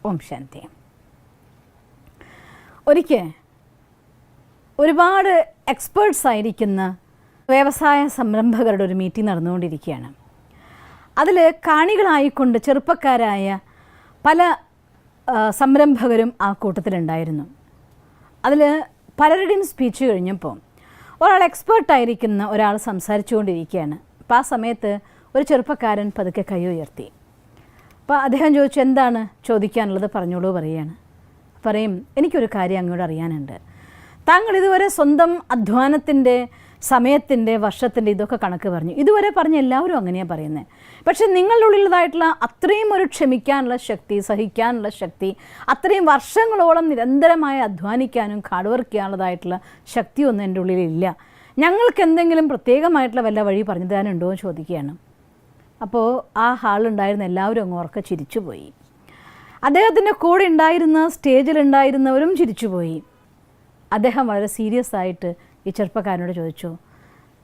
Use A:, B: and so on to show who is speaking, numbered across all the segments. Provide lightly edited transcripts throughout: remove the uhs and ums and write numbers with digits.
A: ഓം ശാന്തി. ഒരിക്കൽ ഒരുപാട് എക്സ്പേർട്സ് ആയിരിക്കുന്ന വ്യവസായ സംരംഭകരുടെ ഒരു മീറ്റിംഗ് നടന്നുകൊണ്ടിരിക്കുകയാണ്. അതിൽ കാണികളായിക്കൊണ്ട് ചെറുപ്പക്കാരായ പല സംരംഭകരും ആ കൂട്ടത്തിലുണ്ടായിരുന്നു. അതിൽ പലരുടെയും സ്പീച്ച് കഴിഞ്ഞപ്പോൾ ഒരാൾ എക്സ്പേർട്ടായിരിക്കുന്ന ഒരാൾ സംസാരിച്ചുകൊണ്ടിരിക്കുകയാണ്. അപ്പോൾ ആ സമയത്ത് ഒരു ചെറുപ്പക്കാരൻ പതുക്കെ കൈ ഉയർത്തി. അപ്പോൾ അദ്ദേഹം ചോദിച്ചു, എന്താണ് ചോദിക്കാനുള്ളത്, പറഞ്ഞോളൂ പറയുകയാണ്. പറയും, എനിക്കൊരു കാര്യം അങ്ങോട്ട് അറിയാനുണ്ട്. താങ്കൾ ഇതുവരെ സ്വന്തം അധ്വാനത്തിൻ്റെ, സമയത്തിൻ്റെ, വർഷത്തിൻ്റെ ഇതൊക്കെ കണക്ക് പറഞ്ഞു. ഇതുവരെ പറഞ്ഞ എല്ലാവരും അങ്ങനെയാണ് പറയുന്നത്. പക്ഷെ നിങ്ങളുടെ ഉള്ളിലുള്ളതായിട്ടുള്ള അത്രയും ഒരു ക്ഷമിക്കാനുള്ള ശക്തി, സഹിക്കാനുള്ള ശക്തി, അത്രയും വർഷങ്ങളോളം നിരന്തരമായി അധ്വാനിക്കാനും ഹാർഡ് വർക്ക് ചെയ്യാനുള്ളതായിട്ടുള്ള ശക്തിയൊന്നും എൻ്റെ ഉള്ളിലില്ല. ഞങ്ങൾക്ക് എന്തെങ്കിലും പ്രത്യേകമായിട്ടുള്ള വല്ല വഴി പറഞ്ഞു തരാനുണ്ടോ എന്ന് ചോദിക്കുകയാണ്. അപ്പോൾ ആ ഹാളുണ്ടായിരുന്ന എല്ലാവരും അങ്ങ് ഉറക്കെ ചിരിച്ചുപോയി. അദ്ദേഹത്തിൻ്റെ കൂടെ ഉണ്ടായിരുന്ന, സ്റ്റേജിലുണ്ടായിരുന്നവരും ചിരിച്ചുപോയി. അദ്ദേഹം വളരെ സീരിയസ് ആയിട്ട് ഈ ചെറുപ്പക്കാരനോട് ചോദിച്ചു,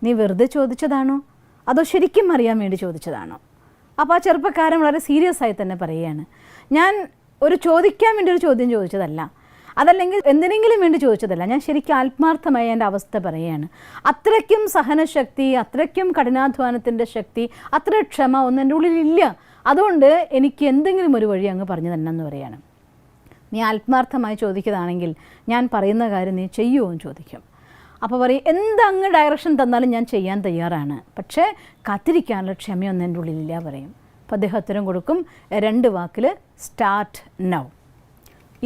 A: നീ വെറുതെ ചോദിച്ചതാണോ അതോ ശരിക്കും അറിയാൻ വേണ്ടി ചോദിച്ചതാണോ? അപ്പോൾ ആ ചെറുപ്പക്കാരൻ വളരെ സീരിയസ് ആയി തന്നെ പറയുകയാണ്, ഞാൻ ഒരു ചോദിക്കാൻ വേണ്ടി ഒരു ചോദ്യം ചോദിച്ചതല്ല, അതല്ലെങ്കിൽ എന്തിനെങ്കിലും വേണ്ടി ചോദിച്ചതല്ല, ഞാൻ ശരിക്കും ആത്മാർത്ഥമായി എൻ്റെ അവസ്ഥ പറയുകയാണ്. അത്രയ്ക്കും സഹനശക്തി, അത്രയ്ക്കും കഠിനാധ്വാനത്തിൻ്റെ ശക്തി, അത്ര ക്ഷമ ഒന്നും എൻ്റെ ഉള്ളിലില്ല. അതുകൊണ്ട് എനിക്ക് എന്തെങ്കിലും ഒരു വഴി അങ്ങ് പറഞ്ഞു തന്നെന്ന് പറയാണ്. നീ ആത്മാർത്ഥമായി ചോദിക്കുന്നതാണെങ്കിൽ ഞാൻ പറയുന്ന കാര്യം നീ ചെയ്യുമോ എന്ന് ചോദിക്കും. അപ്പോൾ പറയും, എന്തങ്ങ് ഡയറക്ഷൻ തന്നാലും ഞാൻ ചെയ്യാൻ തയ്യാറാണ്, പക്ഷേ കാത്തിരിക്കാനുള്ള ക്ഷമയൊന്നും എൻ്റെ ഉള്ളിലില്ല പറയും. അപ്പോൾ അദ്ദേഹം ഉത്തരം കൊടുക്കും 2 വാക്കിൽ, സ്റ്റാർട്ട് നൗ,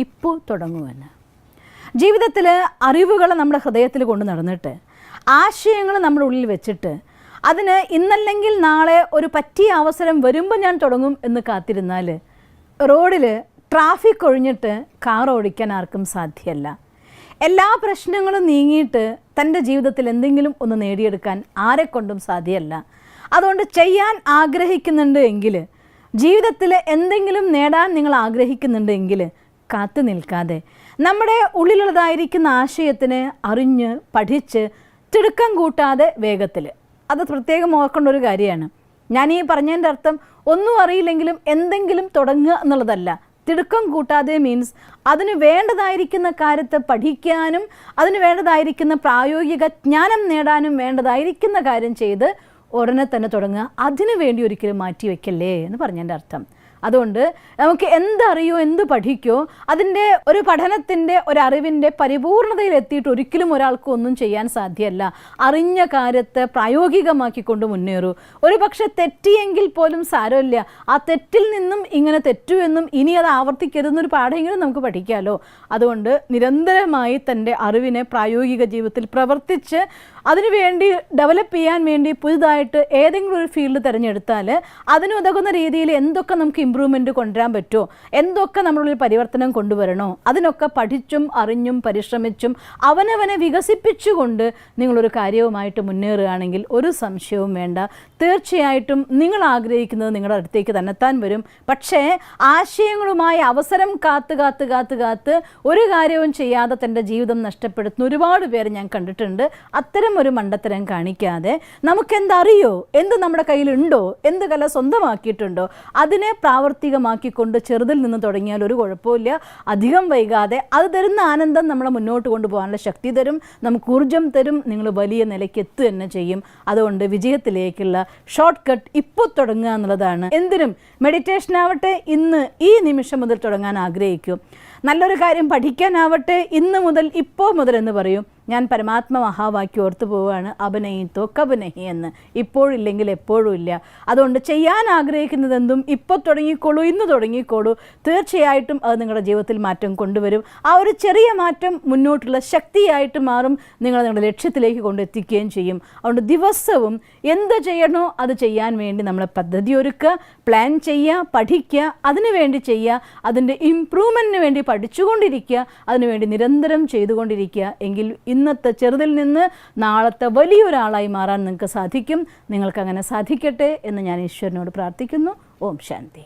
A: ഇപ്പോൾ തുടങ്ങുമെന്ന്. ജീവിതത്തിൽ അറിവുകൾ നമ്മുടെ ഹൃദയത്തിൽ കൊണ്ട് നടന്നിട്ട്, ആശയങ്ങൾ നമ്മുടെ ഉള്ളിൽ വെച്ചിട്ട്, അതിന് ഇന്നല്ലെങ്കിൽ നാളെ ഒരു പറ്റിയ അവസരം വരുമ്പോൾ ഞാൻ തുടങ്ങും എന്ന് കാത്തിരുന്നാൽ റോഡിൽ ട്രാഫിക് ഒഴിഞ്ഞിട്ട് കാർ ഓടിക്കാൻ ആർക്കും സാധ്യമല്ല. എല്ലാ പ്രശ്നങ്ങളും നീങ്ങിയിട്ട് തൻ്റെ ജീവിതത്തിൽ എന്തെങ്കിലും ഒന്ന് നേടിയെടുക്കാൻ ആരെക്കൊണ്ടും സാധ്യമല്ല. അതുകൊണ്ട് ചെയ്യാൻ ആഗ്രഹിക്കുന്നുണ്ട് എങ്കിൽ, ജീവിതത്തിൽ എന്തെങ്കിലും നേടാൻ നിങ്ങൾ ആഗ്രഹിക്കുന്നുണ്ട് എങ്കിൽ കാത്തു നിൽക്കാതെ നമ്മുടെ ഉള്ളിലുള്ളതായിരിക്കുന്ന ആശയത്തിനെ അറിഞ്ഞ് പഠിച്ച് തിടുക്കം കൂട്ടാതെ വേഗത്തിൽ, അത് പ്രത്യേകം ഓർക്കേണ്ട ഒരു കാര്യമാണ്. ഞാൻ ഈ പറഞ്ഞതിൻ്റെ അർത്ഥം ഒന്നും അറിയില്ലെങ്കിലും എന്തെങ്കിലും തുടങ്ങുക എന്നുള്ളതല്ല. തിടുക്കം കൂട്ടാതെ മീൻസ് അതിന് വേണ്ടതായിരിക്കുന്ന കാര്യത്തെ പഠിക്കാനും അതിന് വേണ്ടതായിരിക്കുന്ന പ്രായോഗിക ജ്ഞാനം നേടാനും വേണ്ടതായിരിക്കുന്ന കാര്യം ചെയ്ത് ഉടനെ തന്നെ തുടങ്ങുക. അതിനു വേണ്ടി ഒരിക്കലും മാറ്റി വയ്ക്കല്ലേ എന്ന് പറഞ്ഞതിൻ്റെ അർത്ഥം. അതുകൊണ്ട് നമുക്ക് എന്തറിയോ, എന്ത് പഠിക്കോ, അതിൻ്റെ ഒരു പഠനത്തിൻ്റെ, ഒരറിവിൻ്റെ പരിപൂർണതയിൽ എത്തിയിട്ട് ഒരിക്കലും ഒരാൾക്ക് ഒന്നും ചെയ്യാൻ സാധ്യമല്ല. അറിഞ്ഞ കാര്യത്തെ പ്രായോഗികമാക്കിക്കൊണ്ട് മുന്നേറൂ. ഒരു പക്ഷെ തെറ്റിയെങ്കിൽ പോലും സാരമില്ല, ആ തെറ്റിൽ നിന്നും ഇങ്ങനെ തെറ്റു എന്നും ഇനി അത് ആവർത്തിക്കരുതെന്നൊരു പാഠമെങ്കിലും നമുക്ക് പഠിക്കാമല്ലോ. അതുകൊണ്ട് നിരന്തരമായി തൻ്റെ അറിവിനെ പ്രായോഗിക ജീവിതത്തിൽ പ്രവർത്തിച്ച് അതിനുവേണ്ടി ഡെവലപ്പ് ചെയ്യാൻ വേണ്ടി പുതുതായിട്ട് ഏതെങ്കിലും ഒരു ഫീൽഡ് തിരഞ്ഞെടുത്താൽ അതിനുതകുന്ന രീതിയിൽ എന്തൊക്കെ നമുക്ക് ഇമ്പ്രൂവ്മെൻറ്റ് കൊണ്ടുവരാൻ പറ്റുമോ, എന്തൊക്കെ നമ്മളുള്ളിൽ പരിവർത്തനം കൊണ്ടുവരണോ, അതിനൊക്കെ പഠിച്ചും അറിഞ്ഞും പരിശ്രമിച്ചും അവനവനെ വികസിപ്പിച്ചുകൊണ്ട് നിങ്ങളൊരു കാര്യവുമായിട്ട് മുന്നേറുകയാണെങ്കിൽ ഒരു സംശയവും വേണ്ട, തീർച്ചയായിട്ടും നിങ്ങൾ ആഗ്രഹിക്കുന്നത് നിങ്ങളുടെ അടുത്തേക്ക് തന്നെത്താൻ വരും. പക്ഷേ ആശയങ്ങളുമായി അവസരം കാത്ത് കാത്ത് കാത്ത് കാത്ത് ഒരു കാര്യവും ചെയ്യാതെ തൻ്റെ ജീവിതം നഷ്ടപ്പെടുത്തുന്ന ഒരുപാട് പേര് ഞാൻ കണ്ടിട്ടുണ്ട്. അത്തരം ഒരു മണ്ടത്തരം കാണിക്കാതെ നമുക്കെന്തറിയോ, എന്ത് നമ്മുടെ കയ്യിലുണ്ടോ, എന്ത് കല സ്വന്തമാക്കിയിട്ടുണ്ടോ അതിനെ പ്രാവർത്തികമാക്കിക്കൊണ്ട് ചെറുതിൽ നിന്ന് തുടങ്ങിയാൽ ഒരു കുഴപ്പമില്ല. അധികം വൈകാതെ അത് തരുന്ന ആനന്ദം നമ്മളെ മുന്നോട്ട് കൊണ്ടുപോകാനുള്ള ശക്തി തരും, നമുക്ക് ഊർജം തരും, നിങ്ങൾ വലിയ നിലയ്ക്ക് എത്തുക തന്നെ ചെയ്യും. അതുകൊണ്ട് വിജയത്തിലേക്കുള്ള ഷോർട്ട് കട്ട് ഇപ്പോൾ തുടങ്ങുക എന്നുള്ളതാണ്. എന്തിനും മെഡിറ്റേഷൻ ആവട്ടെ, ഇന്ന് ഈ നിമിഷം മുതൽ തുടങ്ങാൻ ആഗ്രഹിക്കും. നല്ലൊരു കാര്യം പഠിക്കാനാവട്ടെ, ഇന്ന് മുതൽ, ഇപ്പോൾ മുതൽ എന്ന് പറയും. ഞാൻ പരമാത്മ മഹാവാക്യം ഓർത്തു പോവുകയാണ്, അഭിനയിത്തോ കഭിനഹി എന്ന്. ഇപ്പോഴില്ലെങ്കിൽ എപ്പോഴും ഇല്ല. അതുകൊണ്ട് ചെയ്യാൻ ആഗ്രഹിക്കുന്നതെന്തും ഇപ്പോൾ തുടങ്ങിക്കോളൂ, ഇന്ന് തുടങ്ങിക്കോളൂ. തീർച്ചയായിട്ടും അത് നിങ്ങളുടെ ജീവിതത്തിൽ മാറ്റം കൊണ്ടുവരും. ആ ഒരു ചെറിയ മാറ്റം മുന്നോട്ടുള്ള ശക്തിയായിട്ട് മാറും, നിങ്ങളുടെ ലക്ഷ്യത്തിലേക്ക് കൊണ്ടെത്തിക്കുകയും ചെയ്യും. അതുകൊണ്ട് ദിവസവും എന്ത് ചെയ്യണോ അത് ചെയ്യാൻ വേണ്ടി നമ്മൾ പദ്ധതി ഒരുക്കുക, പ്ലാൻ ചെയ്യുക, പഠിക്കുക, അതിനു വേണ്ടി ചെയ്യുക, അതിൻ്റെ ഇംപ്രൂവ്മെൻറ്റിന് വേണ്ടി പഠിച്ചുകൊണ്ടിരിക്കുക, അതിനുവേണ്ടി നിരന്തരം ചെയ്തുകൊണ്ടിരിക്കുക. എങ്കിൽ ഇന്നത്തെ ചെറുതിൽ നിന്ന് നാളത്തെ വലിയൊരാളായി മാറാൻ നിങ്ങൾക്ക് സാധിക്കും. നിങ്ങൾക്കങ്ങനെ സാധിക്കട്ടെ എന്ന് ഞാൻ ഈശ്വരനോട് പ്രാർത്ഥിക്കുന്നു. ഓം ശാന്തി.